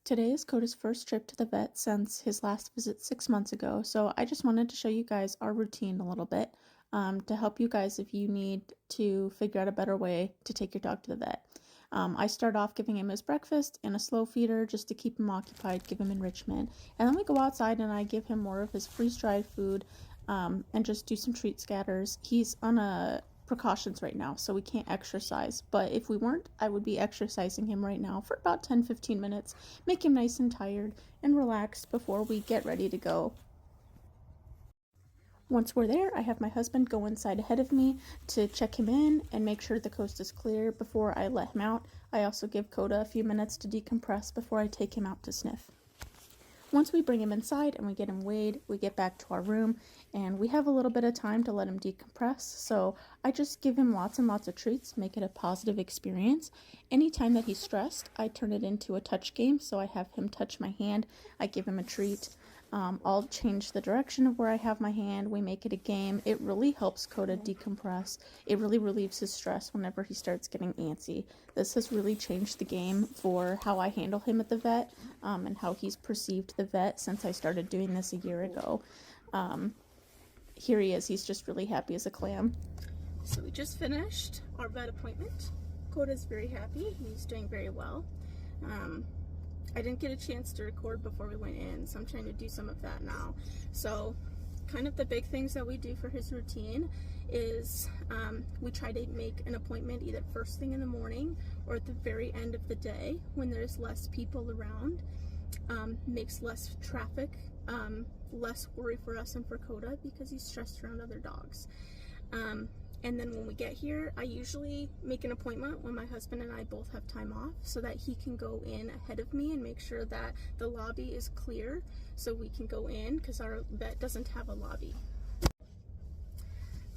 Today is Koda's first trip to the vet since his last visit 6 months ago, so I just wanted to show you guys our routine a little bit to help you guys if you need to figure out a better way to take your dog to the vet. I start off giving him his breakfast and a slow feeder just to keep him occupied, give him enrichment, and then we go outside and I give him more of his freeze-dried food and just do some treat scatters. He's on a precautions right now, so we can't exercise, but if we weren't, I would be exercising him right now for about 10-15 minutes, make him nice and tired and relaxed before we get ready to go. Once we're there, I have my husband go inside ahead of me to check him in and make sure the coast is clear before I let him out. I also give Koda a few minutes to decompress before I take him out to sniff. Once we bring him inside and we get him weighed, we get back to our room and we have a little bit of time to let him decompress. So I just give him lots and lots of treats, make it a positive experience. Anytime that he's stressed, I turn it into a touch game. So I have him touch my hand, I give him a treat. I'll change the direction of where I have my hand. We make it a game. It really helps Koda decompress. It really relieves his stress whenever he starts getting antsy. This has really changed the game for how I handle him at the vet and how he's perceived the vet since I started doing this a year ago. Here he is. He's just really happy as a clam. So we just finished our vet appointment. Koda's very happy. He's doing very well. I didn't get a chance to record before we went in, so I'm trying to do some of that now. So kind of the big things that we do for his routine is we try to make an appointment either first thing in the morning or at the very end of the day when there's less people around. Makes less traffic, less worry for us and for Koda because he's stressed around other dogs. And then when we get here, I usually make an appointment when my husband and I both have time off so that he can go in ahead of me and make sure that the lobby is clear so we can go in because our vet doesn't have a lobby.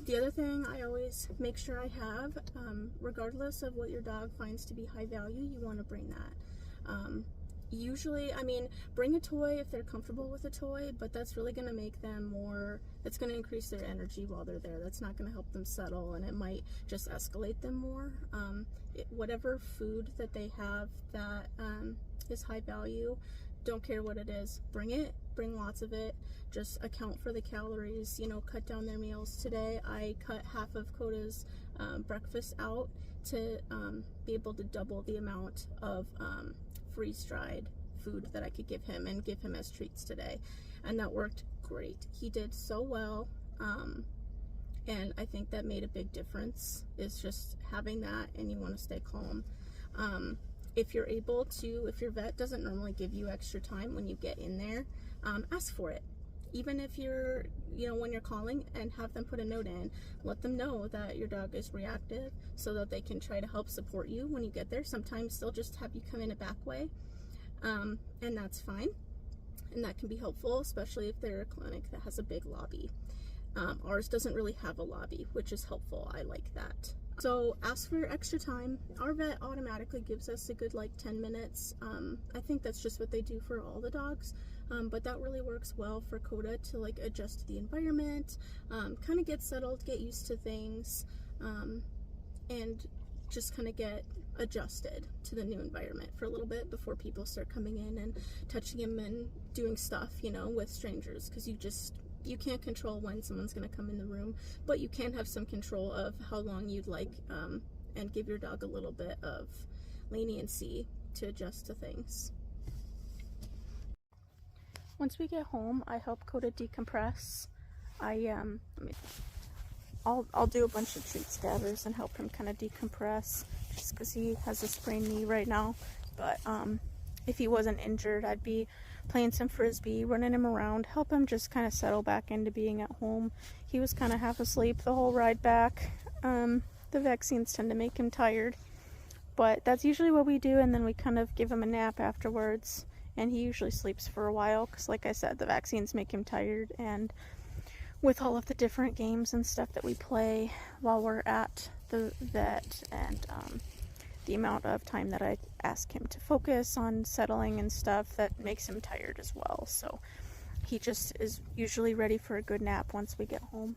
The other thing I always make sure I have, regardless of what your dog finds to be high value, you want to bring that. Usually, I mean, bring a toy if they're comfortable with a toy, but that's really going to make them more, that's going to increase their energy while they're there. That's not going to help them settle, and it might just escalate them more. Whatever food that they have that is high value, don't care what it is, bring it, bring lots of it. Just account for the calories, you know, cut down their meals. Today, I cut half of Koda's breakfast out to be able to double the amount of freeze-dried food that I could give him and give him as treats today, and that worked great. He did so well, and I think that made a big difference, is just having that, and you want to stay calm. If you're able to, if your vet doesn't normally give you extra time when you get in there, ask for it. Even if you're, you know, when you're calling, and have them put a note in, let them know that your dog is reactive so that they can try to help support you when you get there. Sometimes they'll just have you come in a back way, and that's fine. And that can be helpful, especially if they're a clinic that has a big lobby. Ours doesn't really have a lobby, which is helpful. I like that. So ask for extra time. Our vet automatically gives us a good 10 minutes. I think that's just what they do for all the dogs. But that really works well for Koda to adjust to the environment, kind of get settled, get used to things, and just kind of get adjusted to the new environment for a little bit before people start coming in and touching him and doing stuff, you know, with strangers, because you can't control when someone's going to come in the room, but you can have some control of how long you'd like, and give your dog a little bit of leniency to adjust to things. Once we get home, I help Koda decompress. I'll do a bunch of treat scatters and help him kind of decompress, just because he has a sprained knee right now. But if he wasn't injured, I'd be playing some frisbee, running him around, help him just kind of settle back into being at home. He was kind of half asleep the whole ride back. The vaccines tend to make him tired, but that's usually what we do, and then we kind of give him a nap afterwards. And he usually sleeps for a while because, like I said, the vaccines make him tired, and with all of the different games and stuff that we play while we're at the vet, and the amount of time that I ask him to focus on settling and stuff, that makes him tired as well. So he just is usually ready for a good nap once we get home.